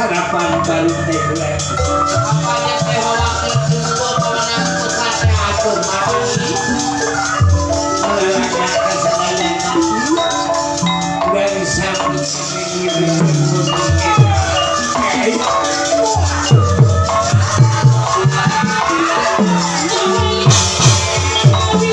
harapan baru mulai. Apanya saya wakil semua pemenang pusatnya aku mati. Melangkah kesenangan dari samping ini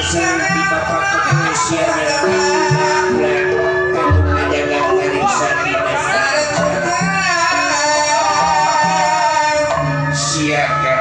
di bapak kepolisian yang bulan kamu menjaga barisan di dasar siaga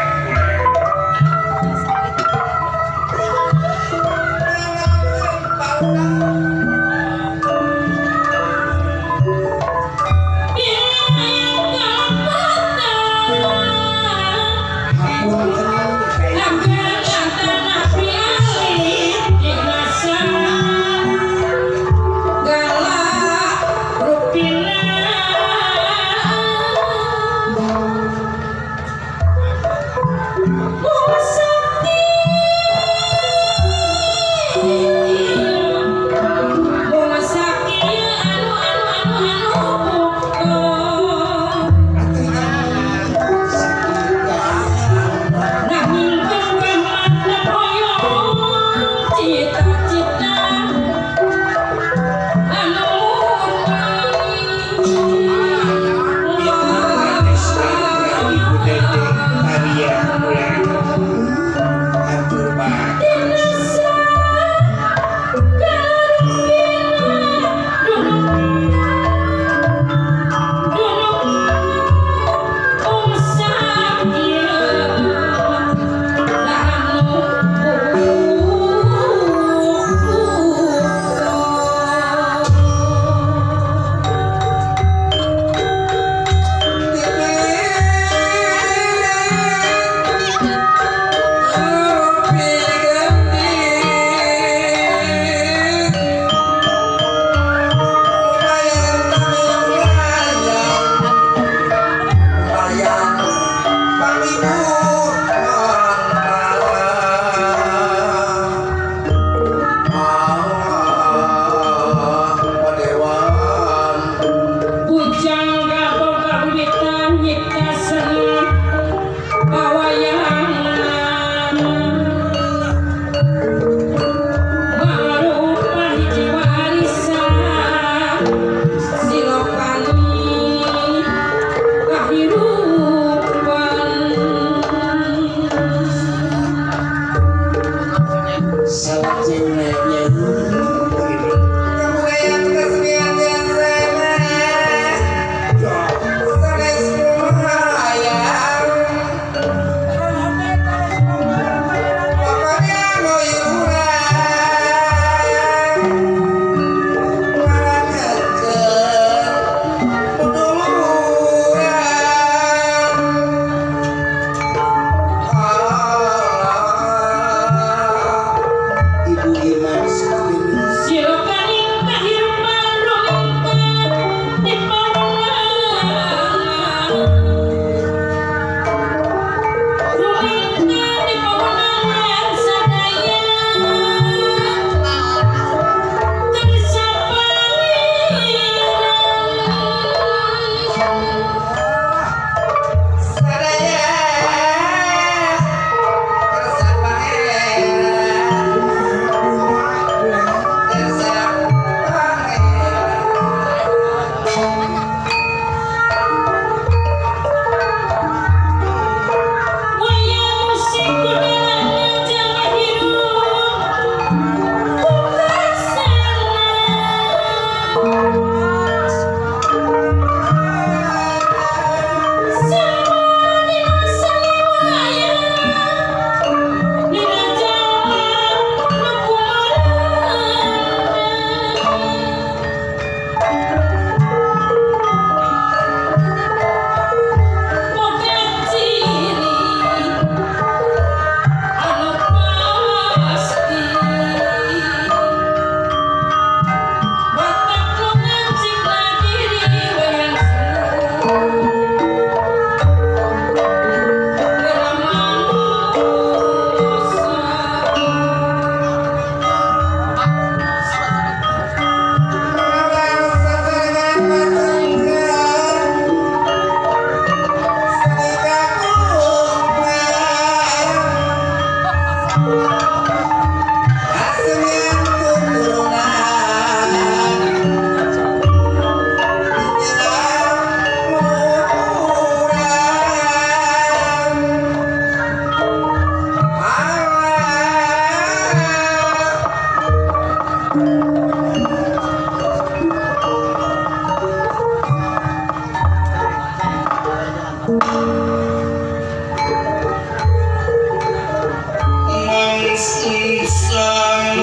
susah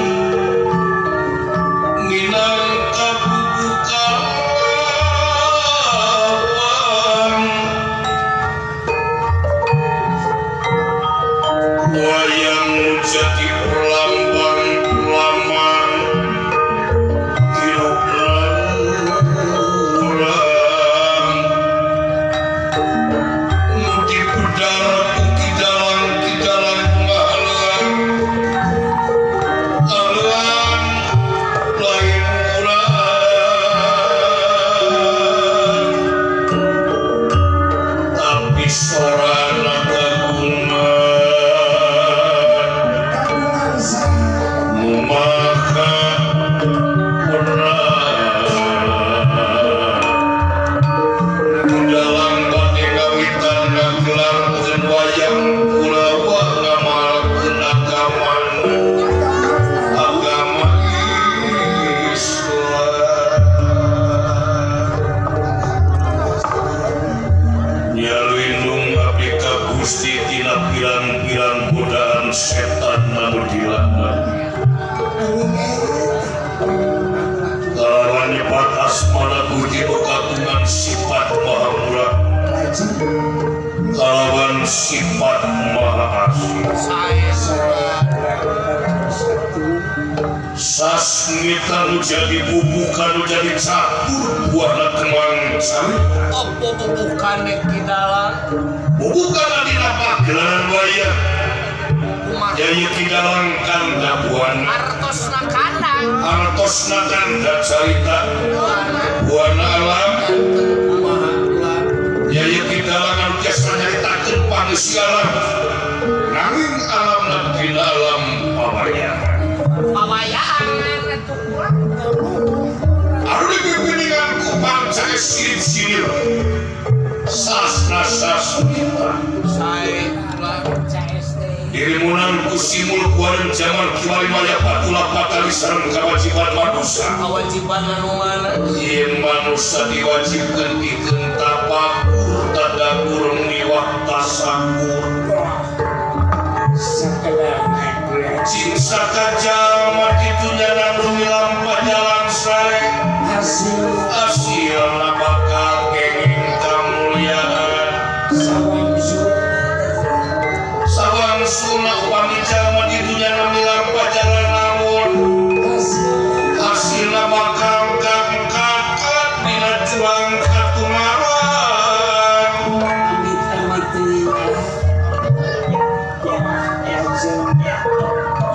minangka bubukan wayang jadi perlamban laman hirup urang mudi budal kidalang ngahalang alang lain urang tapi sorana maka dalam bati kawitan ngagelar dan wayang kulawa ngamalkeun agama Islam nya lindung abdi ka Gusti tina pirang-pirang godaan setan anu dilaknat kalawan nyebat asmana Gusti bekatungan sifat maha murah kalawan sifat maha asih sasmita nu jadi bubukan nu jadi catur buahna kemang sami Apa bubukan kidalang bubukan dina pagelaran wayang jaya kidalang kanda buana artosna kandang artosna kanda carita buana alam jaya kidalang anu tiasa nyaritakeun pangeusi alam nanging alamna dina alam pawayangan anu dipimpingan ku bangsa sinir sasna-sasmita dirimunan ku simul kuareun jaman kiwali maya patula patali sareng kawajiban manusia kewajiban anu mana ieu manusia diwajibkeun pikeun tapakur tadabbur miwah tasakur cing sakajama ditunya nanu milampa jalan sae hasilna bakal kenging kamulyaan sawangsuna upami jalma ditunya nanu milampa jalan lamun hasilna bakal kangkakat dina juang katumaran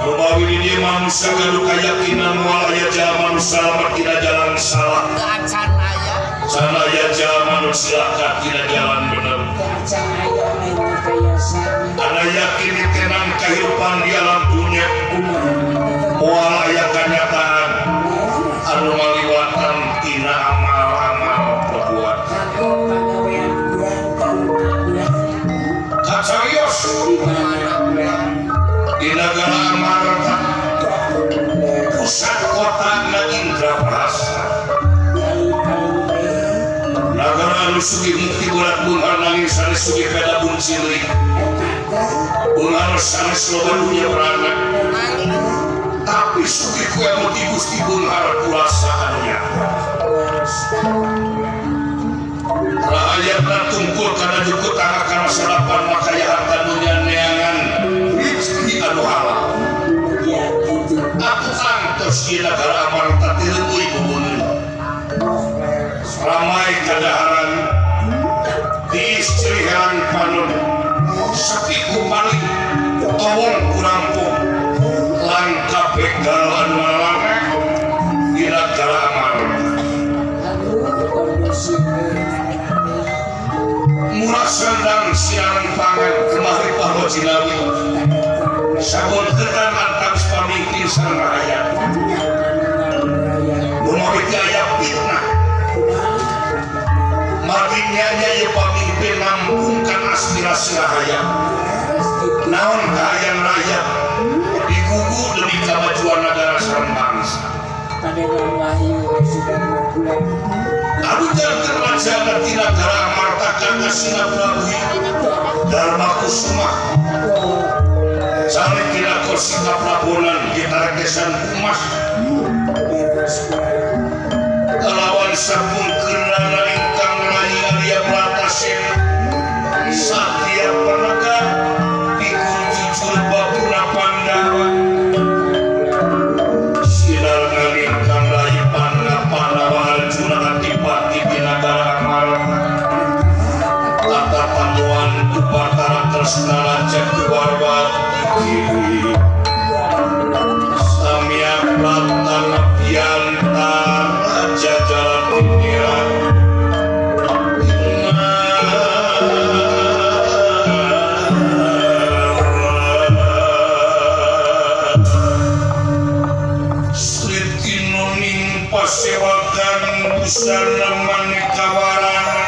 Lumawi di manusia gaduh keyakinan mual aya jalan manusia lamat tina jalan salah keacan aya can aya jalan manusia tina jalan bener ana yakin ditenang kehidupan di alam dunia mual aya kenyataan anu maliwatan tina amal-amal perbuatan kacarios di negara Amarta pusat kota Indraprasta negara anu sugih mukti bulat bungar nangis sanes sugih peda bung cilik bungar sanes loba dunia berana tapi sugih kue muti Gusti bungar kuasa anu nyata rakyatna tungkul kana jukut tangga kana sarapan makaya harta dunia neangan rezeki anu halal aku antos di negara Amarta tileuy bubuneun ramai kadaharan diistrihan panon sakiku paling tawon kurampung langkah begal anu malange di negara Amarta murah sendang siang pangan kemari pahwa Cinawi sabun ketan antabis pamimpin sang rakyat memiliki ayat fitnah maginya ya pamimpin nampungkan aspirasi rakyat naon kahayang rakyat digugu demi kemajuan negara sareng bangsa Abu Jalkan Raja di negara Amarta Kakak Singa Prabu Dharma Kusuma Salih Kinako sikap laponan kita kesan kumah lawan sabun kerana ingkang rai Arya Pratasen Satya Penegak pikul jujur babuna Pandawa sinar ngalingkang rai Pandawa Arjuna Adipati Binagara Malang tata panduan Upacara Tresna Raja Kewarwati Samya Pratana Piantara Jajaran Pinggiran Sritino nimpa sewakan busana maneka warana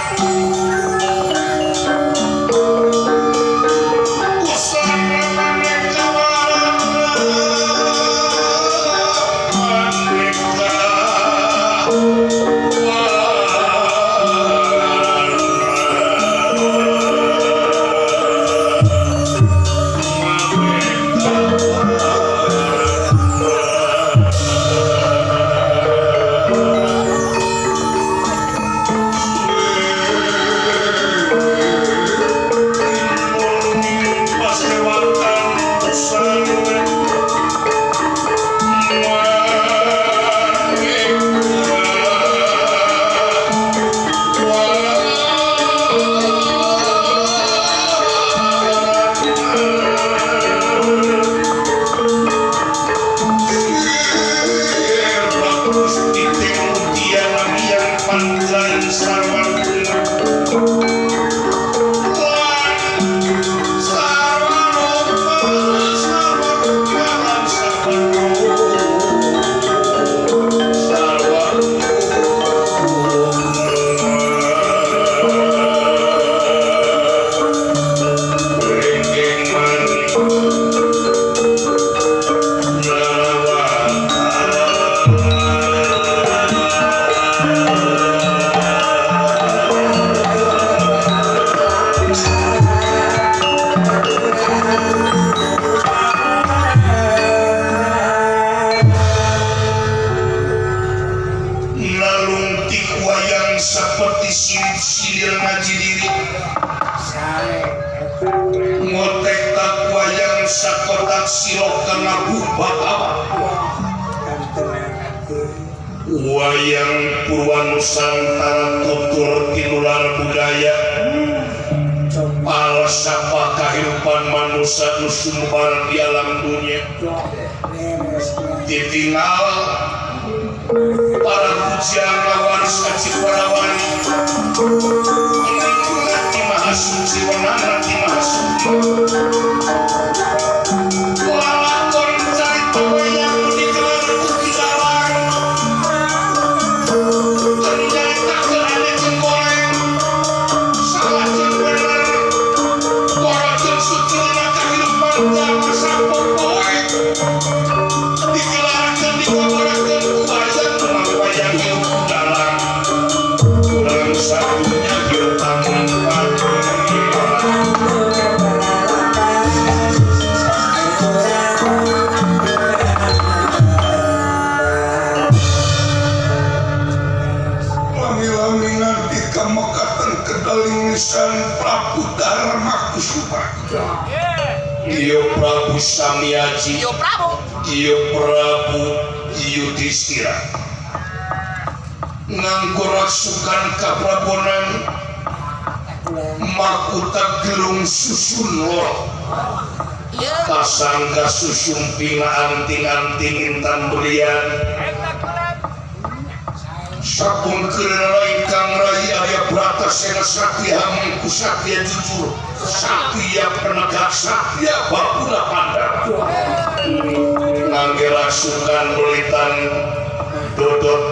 wayang Purwanusantara tutur tinular budaya palsafah kehidupan manusia nusumbar di alam dunia ditinggal para pujian lawan Saciparawani Ti Maha Suci Wanara Ti Maha Suci walakon carita wayang digelar ugi dalang ternyata keadaan jenggoleng salah jeung bener korajeng suci dina kehidupan jalma sapopoe digelarkeun digomborakeun ku wayang kumaha wayang ugi dalang urang satunya kieu tangan Lisan Prabu Dharma Kusuma Iyo Prabu Samyaji Iyo Prabu Yudhistira nganggo rasukan kaprabonan makuta gelung susun lor kasangga susumpina anting-anting intan berian sapun kerenala ingkang rai Arya Pratasena Satya Mangku Satya Jujur Satya Penegak Satya Babuna Pandawa ngangge rasukan belitan dodot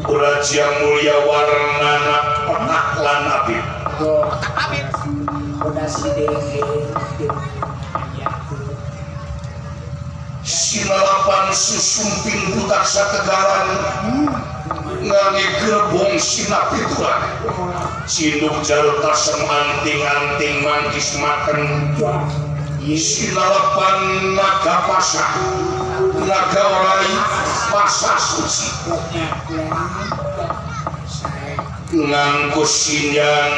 Raja Mulia Warnana Petak lan Abid sinalapan susumpin butak sategalan ngangge gerbong sinapituan cinduk jarta semanting-anting mangkis maten Sinalapan naga pasah, naga orai pasah suci. Nganggo sinyang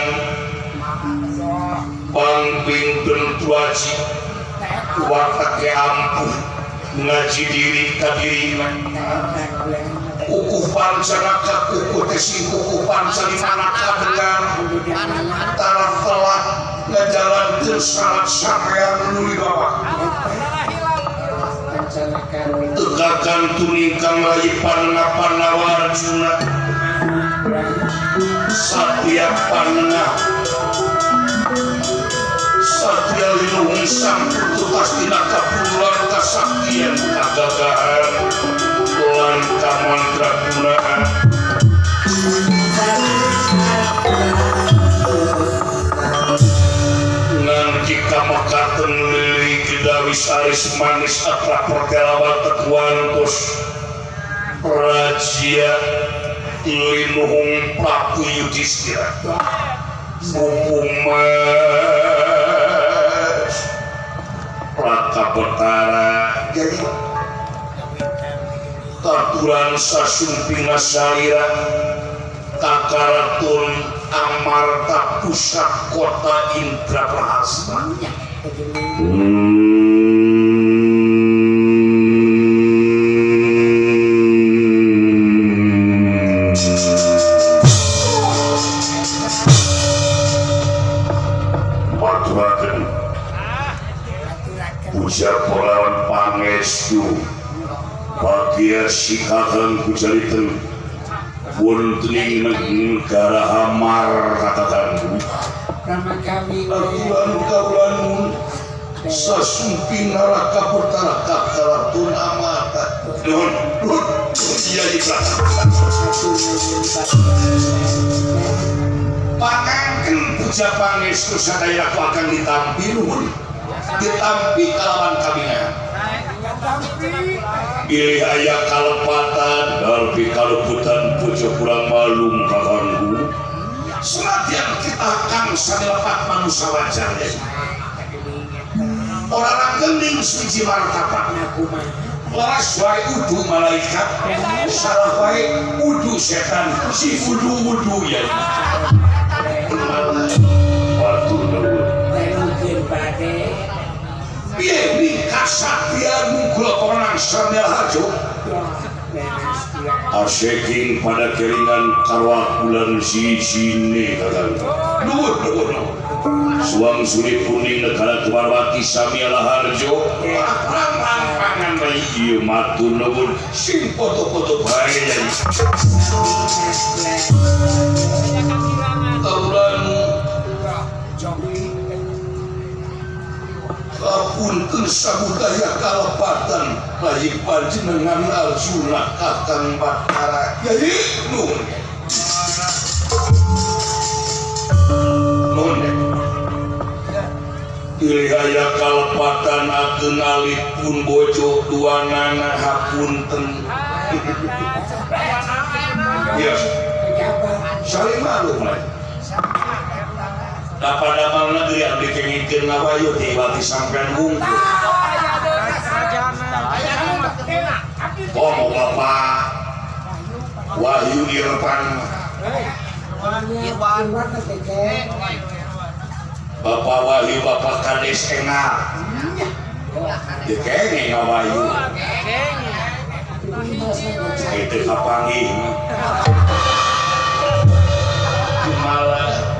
pangping bentuaji watake ampuh ngaji diri kadiri kuku pancanaka kuku tesing kuku pancani manaka dengan antara telah ngejalankan salat sampean nuli bapak tegakan tuningkang layi panengah warjuna satya panengah satya linuhung sang putukas tinaka pulang kasaktian kagagahan lan kamantra gunaan nganti kamakaten lili kedawis aris manis atra perkelawat tekuantos rajia linuhung Prabu Yudhistira Mas Raka Betara jadi taturan sasumpinga salira kakaratun amarta pusat kota Indraprahasta puja polawan pangestu bagia sikakang kujaliten wontening negara hamar katakan Rama kami kaulan sasumping Raka Betara kakaratun amata nuhun iya ikhlas pangangken puja pangestu sadaya aku akan ditampi nuhun ditampi kalawan kabingan pilih ayah kalepatan dalpi kaleputan puja kurang malum kakangku senadyan kita akan sadilepat manusia wajar ya orang gending suci martabat laras wae udu malaikat salah wae udu setan si udu ya waktu dulu piye ning kasaktian munggul pemenang Sandal Harjo aseking pada keringan karwah bulan sisine kakang nuhun suang suri kuning negara Kumarwati Samiala Harjo rampangan bayi ieu matur nuhun sing foto-foto bae jadi kaulan kapunten sabudaya kalepatan layi panjenengan Arjuna kakang Batara jadi nuhun pilihaya kalepatan ageng alipun bojo duanana hapunten ya saling malum dapat negeri yang dikengitkan ngawayu tiba-tiba sampean hungkul oh mau bapak Wahyu Irfan Bapak Wahyu Bapak Kades Engal dikengit ngawayu itu kapangi malah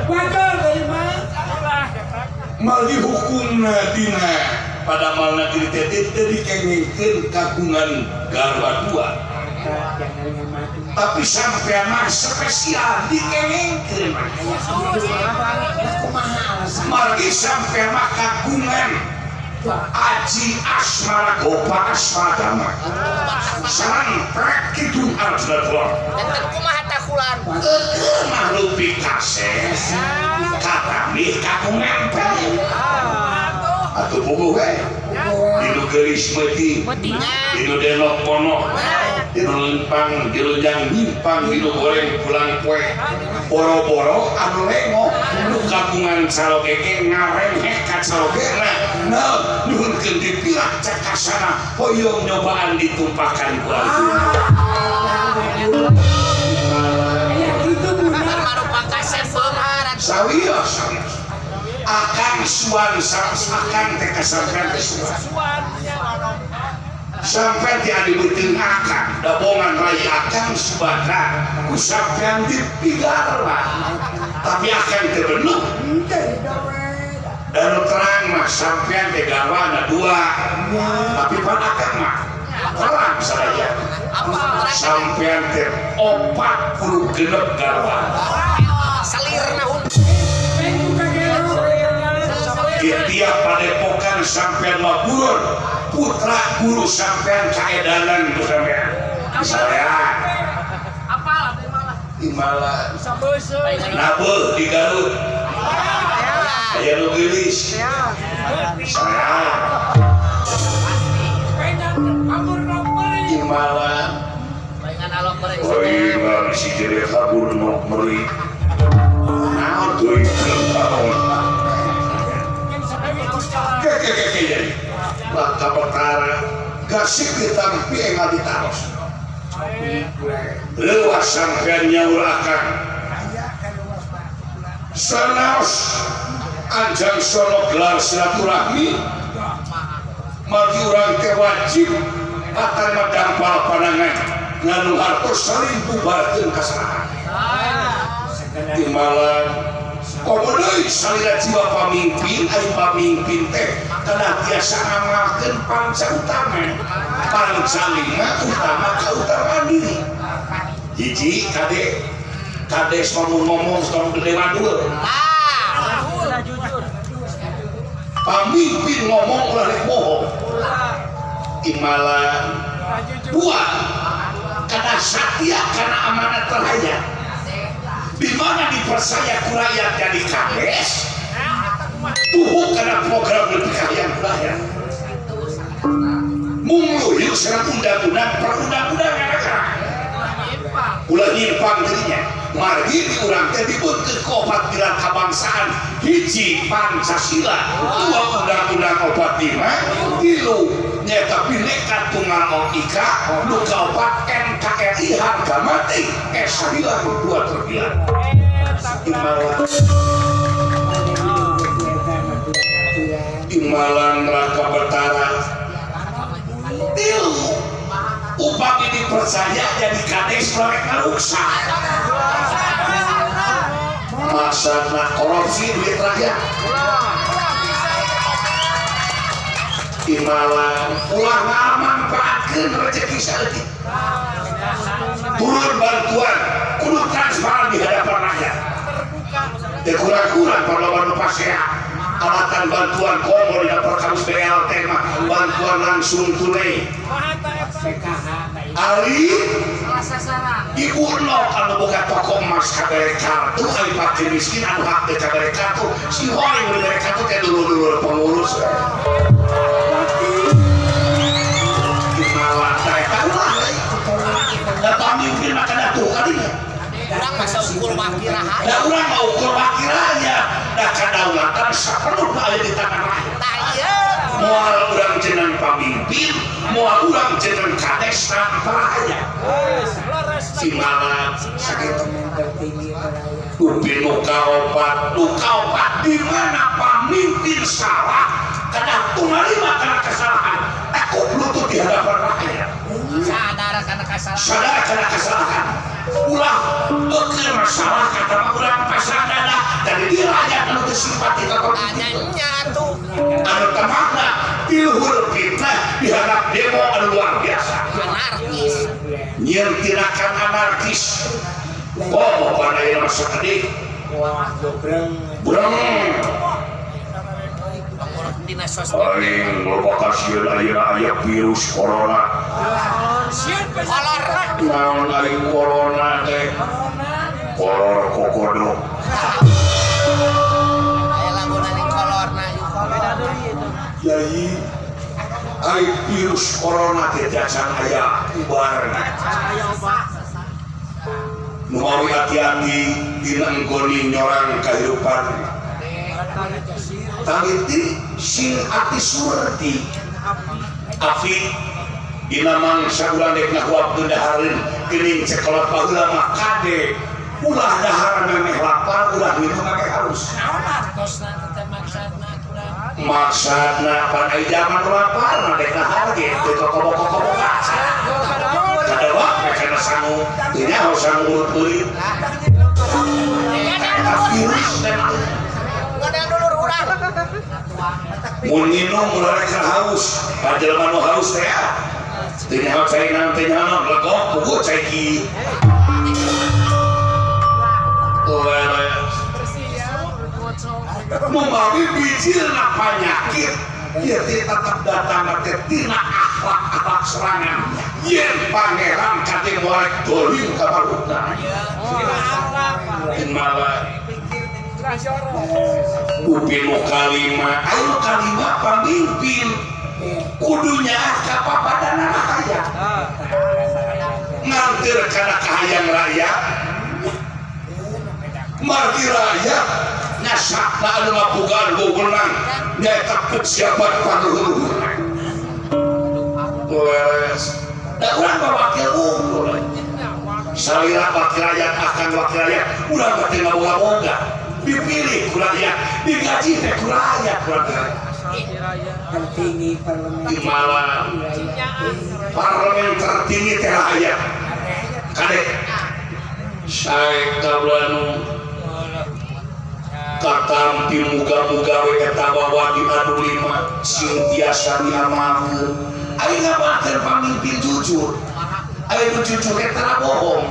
mal dihukumna dina pada mal negeri tetit dikengengkeun kagungan garwa dua tapi sampean mah spesial dikengengkeun margi sampean mah kagungan Aji Asmara Gopa Asmadama sampai Kidung Arjuna kumaha takulan makhluk pikases katami kagungan atau buku dinu geris meti dinu denok pono dinu lempang dinu jang bimpang dinu goreng pulang kue boro-boro anu lengo nu kagungan calokeke ngareng hekat calokena Nah, nuhunkeun dipilak cakasana hoyong nyobaan ditumpahkan ku sawios akan suan akan teh kasampean teh suan sampai tiada beuteung akan dabongan raya akan subana ku sampean dipigar lah tapi akan teh bener dan terang mah sampean teh gawana dua tapi pan akan mah terang sadaya sampean teh 46 garwa tiap padepokan sampean maburon putra guru sampean kaedanan sampean saya Imala nabe di Garut aya nu geulis saya Imala oi bang si jere kabur nok meuli naon tuh tahun keke maka perkara gasik ditampi enggak ditaros lewat sampean nyaurakan sanaos anjang sono gelar silaturahmi magi urang teh wajib akan madampal panangan nganu hartos saling bubarkeun kasarahan di malam komodeui salira jiwa pamimpin ari pamimpin teh kana tiasa ngamalkeun panca utama pancalima utama kautamaan diri hiji kades ngomong tong gede mandul pamimpin ngomong ulah bohong imalan dua kana satya kana amanat terhayat di mana dipercaya ku rakyat jadi kades tuh karena program berkalian rakyat mungluh serat undang-undang perundang-undangan negara ulah nyimpang dirinya margi diurang teh dibeutkeun ku opat pilar kabangsaan hiji Pancasila dua undang-undang 45 tilu nyaeta Bhinneka Tunggal Ika nu kaopat NKRI harga mati sahilang dua terbilang Imalan Raka Betara tilu upami dipercaya jadi kades proyek ngaruksa maksudna korupsi duit rakyat Imalan ulah ngamanfaatkeun rezeki saeutik turun bantuan kudu transparan di hadapan rakyat teu kurang-kurang parloban nu pasea alatan bantuan komo dina perkawis BLT mah bantuan langsung tunai ari ibu no anu boga toko emas kabere kartu ari fakir miskin anu hak teh kabere kartu si hoy kabere kartu teh dulu pengurus gimana teh kalah da pamimpin mah kada tuh kadinya urang masa ukur wakiraha da urang mah ukur wakiranya da kadaulatan saperlu aya di tangan rakyat moal urang jeneng pamimpin moal urang jeneng kades tanpa aya simalan sakitu upin nu kaopat di mana pamimpin salah kada tunarima kana kesalahan takut lutut di hadapan rakyat sadar kana kesalahan ulah oke masalah kata urang pasang dada dari dia rakyat anu teu simpati ka adanya tuh anu tamakna tilhur fitnah dihadap demo anu luar biasa anarkis nyeun tirakan anarkis pada yang masa gede burang paling lokasi aya virus corona naon ari corona teh kolor kokodo aya laguna ning kolorna jadi ari virus corona teh jasan aya ubarna nu hati-hati dina enggoni nyorang kehidupan taliti sing ati surti afi dina mangsa urang dek ngahuapkeun dahareun geuning cekolot baheula mah kade ulah dahar memeh lapar ulah minum memeh haus maksudna pan aya zaman lapar mah dek dahar ge teu kokobok-kokobok kaca kadawak kana sangu teu nyaho sangu urut beurit virus mun minum ulah rek haus pajelema nu haus teh teu nyaho cai naon teh nyaho legok puguh cai ki membawi bijilna penyakit ieu tetep datang teh tina akhlak serangan yen pangeran kate moal dolim ka barukna malah upin kalima ayo kalima pamimpin kudunya ka papadana aya ngantir kana kahayang rakyat margi rakyat nyasakna anu ngapugaan wewenang nyaeta pejabat panuhur da urang wakil unggul salira wakil rakyat akan wakil rakyat urang teh ngaboga dipilih ku rakyat digaji teh ku rakyat tertinggi parlemen tertinggi teh rakyat kadek Syekh Kablanu katampi muga-muga we eta bawa di adu lima sing tiasa diamalkeun aya ngabakeun pamimpin jujur aya nu jujur eta bohong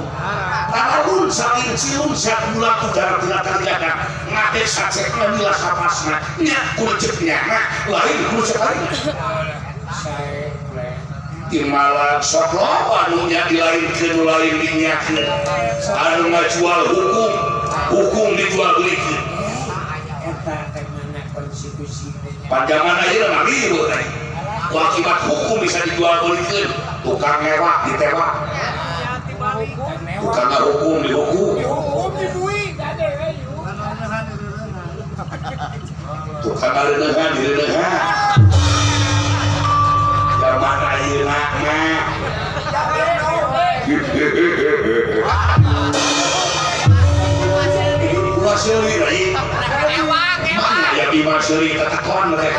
taralun saking cium sak bulan udara tina kerjakan ngate sacekna mila sapasna nya kuleceknya lain kulecek lain timala sok loba anu nya dilainkeun lain dinyakeun anu ngajual hukum dijual belikeun panjangan ayeuna mah riweuh teh ku akibat hukum bisa dijual belikeun tukang ngewak ditewak tukang ngahukum dihukum tukang ngareuneuhan direuneuhan zaman ayeuna mah ulah seuli deui mana ya bima seuli tetekon teh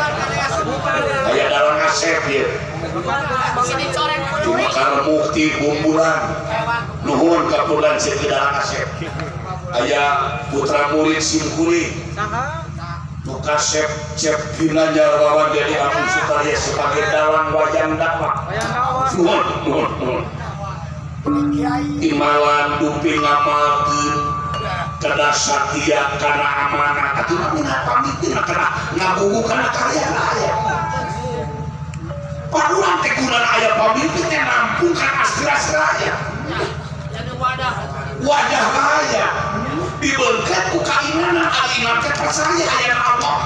aya dalang asep ieu cuma karena mukti bumbulan nuhun kapulan si dalang asep aya putra murid simkuring nuka cep pina jarawan jadi Abu Sutarya sebagai dalang wayang dakwah nuhun imalan dupi ngamalkeun kada satya kana amanah atuh mina pamimpin kana ngagugu kana karya raya paduran teh gunana aya pamimpin teh nampungkan aspirasi raya wadah raya dibeungkeun ku kainana aliman teh percaya aya Allah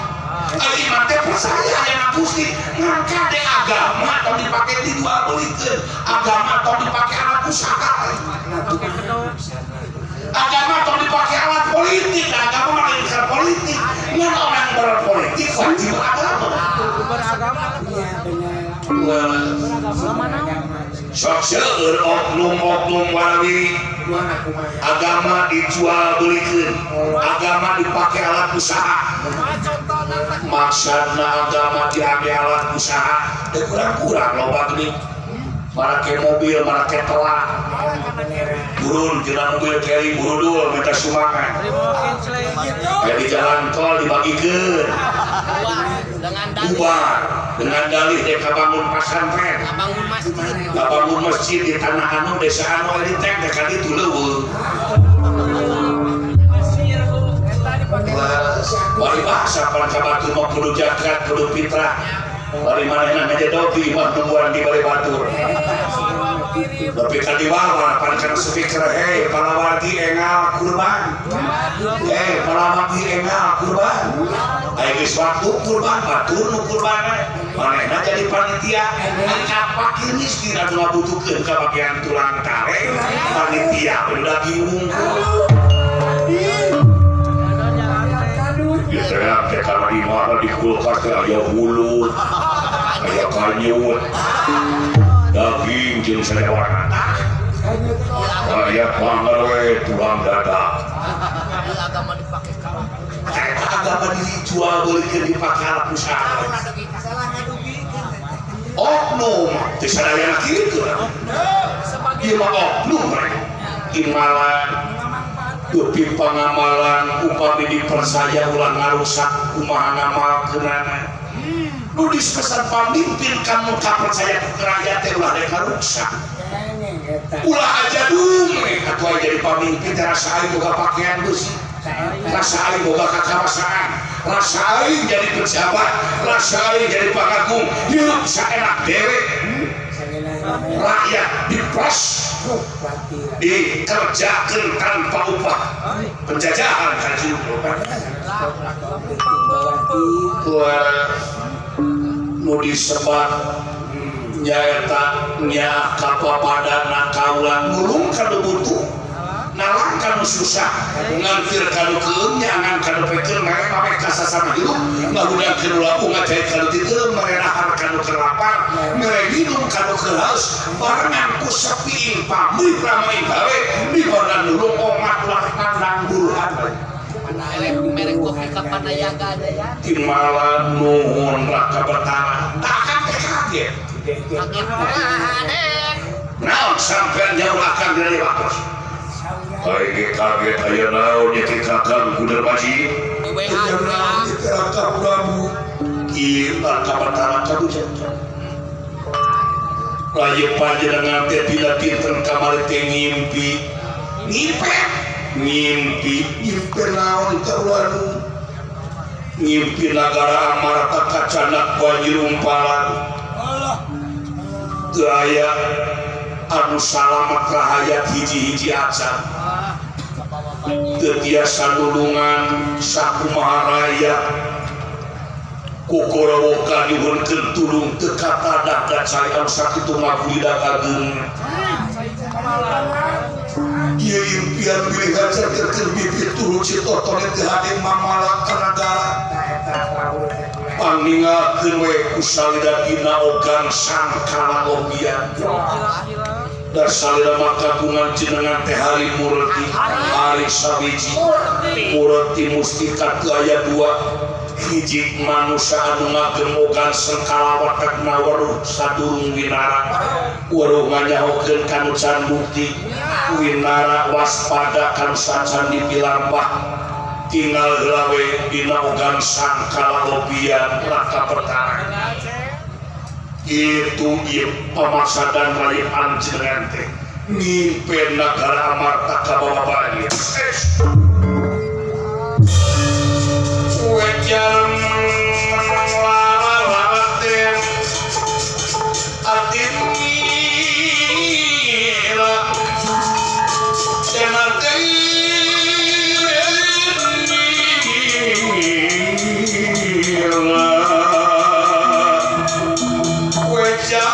aliman teh percaya aya Gusti ngangka de agama tong dipake dijual belikeun agama tong dipake alat usaha agama tong dipake alat politik agama mah politik ngan orang berpolitik wajib agama sok seueur oknum-oknum wali agama dijual belikeun agama dipake alat usaha maksudna agama diambil alat usaha teu kurang-kurang loba geuning marake mobil marake telak burun kena mobil keri burudul minta sumbangan jadi jalan tol dibagikeun bubar dengan dalih dek kabangun pesantren kabangun masjid di tanah anu desa anu di teh dek ditu leuweung wali bahasa paling kabatur mah kudu jagat kudu fitrah bari manehna ngajedogi mah tungguan di bari batur tapi tadi wawa pan kana sepikir hei palawargi engal kurban palawargi engal kurban aya geus waktu kurban batur nu kurban manehna jadi panitia kapake miskin anu ngabutuhkeun ka bagian tulang taring panitia beudagi wungkul Teriak teh karena di mana di kulkas teh aya hulu, aya kanyut, daging jeung selewana. Aya pangawe tulang dada. Agama dipakai kalah. Eta agama dijual beulikeun dipake alat usaha. Oknum teh sadayana kitu. Ieu mah oknum rek. Imalan dupi pangamalan upami dipersaya ulah ngarusak kumaha ngamalkeunana. Nu dispesan pamimpin kamu kapercaya ku rakyat teh ulah dek ngarusak. Ulah aja dume atuh aja jadi pamimpin teh rasa aing boga pakaian beusi. Rasa aing boga kakawasaan, rasa aing jadi pejabat, rasa aing jadi pangagung, hirup saenak dewe. Rakyat dipres, dikerjakan tanpa upah, penjajahan kan itu. Nu disebat nyaeta nya kapapadana kaula ngulung kanu butuh. Nalang kanu susah, ngantir kanu keum, nyangan kanu pekeun, mere mame kasasana hidup, ngagudangkeun labu ngajait kanu titeum, mere nahar kanu kelapar, mere minum kanu kehaus, barengan ku sepiing pameuh ramai gawe, dibandang nulung omat ulah nandang buruhan. Merek kopi kapanayaga ada ya. Timala nuhun raka bertanah, takkan kaget. Kaget banget. Naon sampean jauh akan dari wakos. Kaget aya naon nya ti kakang Gudar Baji. WA. Raka Prabu. Ieu raka bertanah kabujan. Raja panjenengan teh bila pinten kamari teh ngimpi. Ngimpi naon kaulanu. Ngimpi nagara Amarta kacanak banjirumpalan. Teu aya anu salamet rahayat hiji-hiji acan. Teu tiasa nulungan sakumaha rakyat. Kukurawoka nyuhunkeun tulung teu katadah da cai anu sakitu ngabulida kagem. Ieu impian pilihan sakeun bibit tuluy citotone teu hade mamalak ka nagara. Paninggalkeun we ku salida dina ogan sangkala obian. Da salida makagungan jenengan teh hari murti, hari sabiji. Murti mustika teu aya dua. Hiji manusia anu ngagem ogan sengkala watakna waruh sadurung winara. Waruh nganyahokeun kanu can bukti. Winara waspada kanu sacan dipilambah. Tinggal gawe dina ogan sangkala lobian raka pertara. Itu ieu pamasadan rakyat anjenengan teh. Ngimpen nagara Amarta ka bawah banjir. Wejan lalaten atin ngira tenan ngira wejan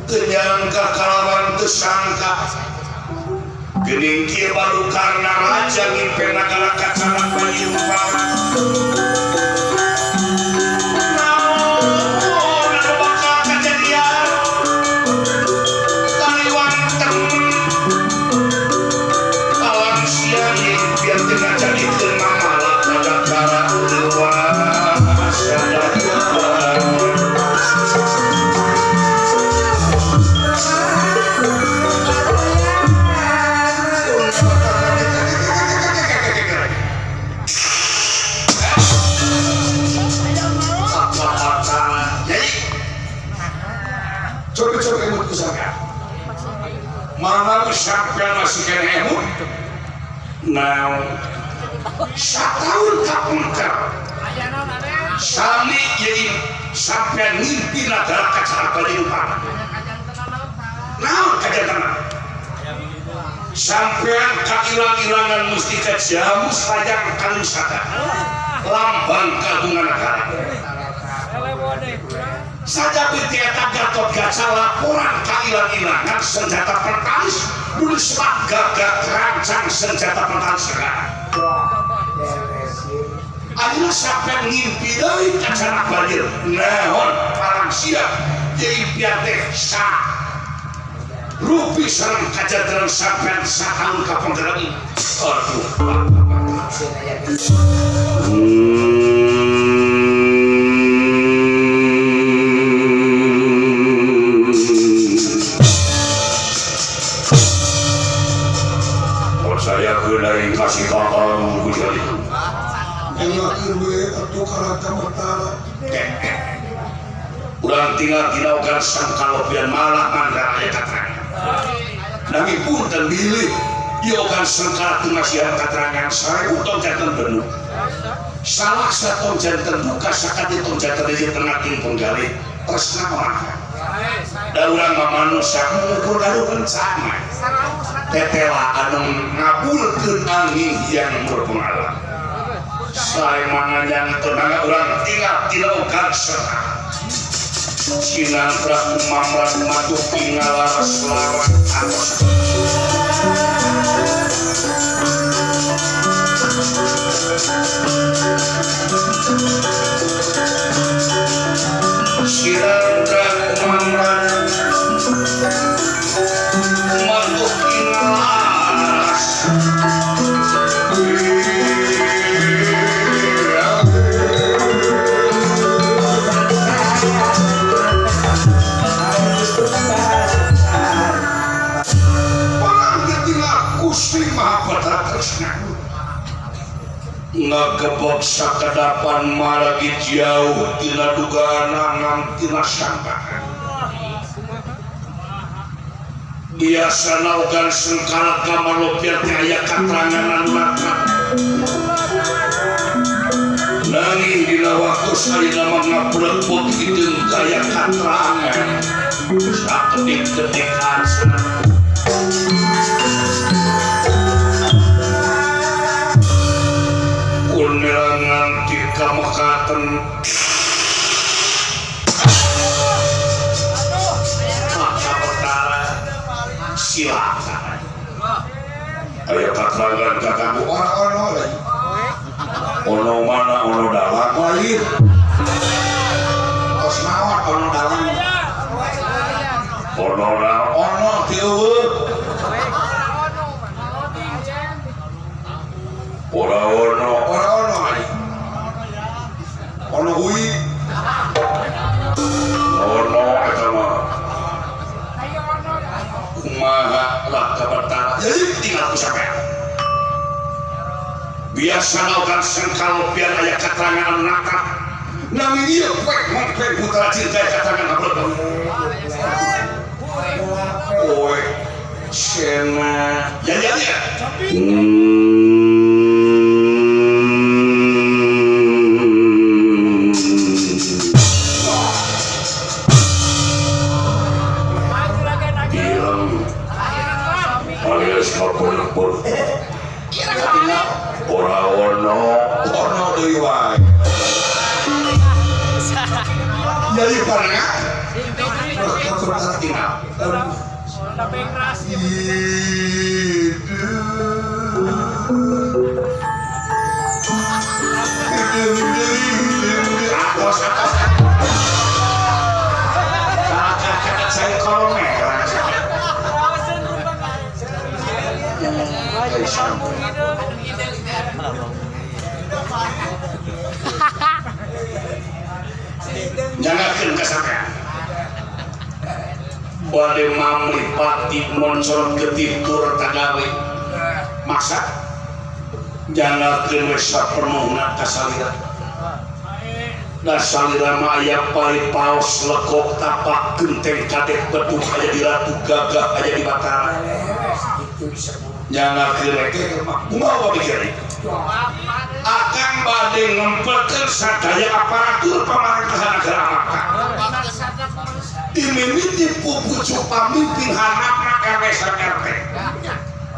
kenyangka kalawan tersangka gening kieu baru karena raja ngimpen nagara kacanak banjirumpalan. Naon anu bakal kejadian kaliwanten kawan sia biar teu jadikeun mamalak nagara luas sadaya. masih kena emut. Nah, setahun kapunter. Sami jadi sampai ngimpi negara kacara paling nah kajantan sampean kailang-ilangan mustika jamu sajak kalisata lambang kagungan negara saja bertiata Gatot Kaca laporan kailang-ilangan senjata pertalis nulis gagak rancang senjata pertalis sekarang akhirnya sampai ngimpi dari kacara banjir nehon parang siap jadi piate sah rupi serang kajadaran sampai setahun kapan lagi aduh saya kenai kasih kakak jadi enak irwe atau karata betara ulang tinggal dinaukan sangkalopian malah mandar ayat katanya nami pun dan bilih iokan sangkala tunasihan keterangan saya utang jantan benuh salah satu jantan buka sakat itu jantan di tengah tim penggali terus nama dauran manusia mengukur lalu rencana tetela anu ngabulkeun angin yang berpengalaman saya mangajang tenaga orang tinggal dilaukan serta sinandra kumamran matu pingalaras lawan atas sinandra kumamran matu pingalaras ngagebok sakadapan maragi jauh tina dugaan angam tina sangkaan biasa naugan sengkal kamalopian aya katerangan anakna nanging dina waktu salina mangapulekput hideung kaya katerangan sakedik-kedikan unirangan di kamekaten maka perkara silakan ayo katerangan kakakku ono lagi ono mana ono dalam lain kos mawar ono dalam ono dalam ono tiueuh ora ono ono hui ono eta mah kumaha lah kabartana jadi tinggal ku sampean biasa naukan sangkalopian aya katerangan nakak nami ieu poe mangpe putra cinta katerangan abot poe sena ya ono deui wae jadi pernah kita tinggal saya kalau jangan kesampean bade mamli pati moncor ketitur tagawe maksa jangan wes sapenuhna kasalira dan salira mah aya pali paos lekok tapak genteng kadek beduh aya di ratu gagah aya di Batara jangan kira-kira kumaha mikir akan bade ngempelkeun sadaya aparatur pamerintahan negara maka dimimiti pupucuk pamimpin handapna RW RT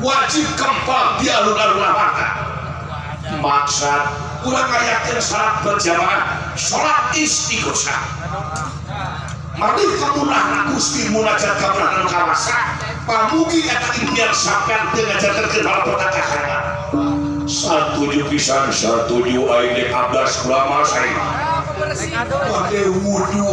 wajib kempal di alun-alun maka maksud ulang ayatin salat berjamaah sholat istighosah mari kamulah Gusti munajat kamulah kawasa pamugi eta impian sampean teu ngajaterkeun hal pertakahan satuju pisan satuju aing abdas ulama saya pade wudu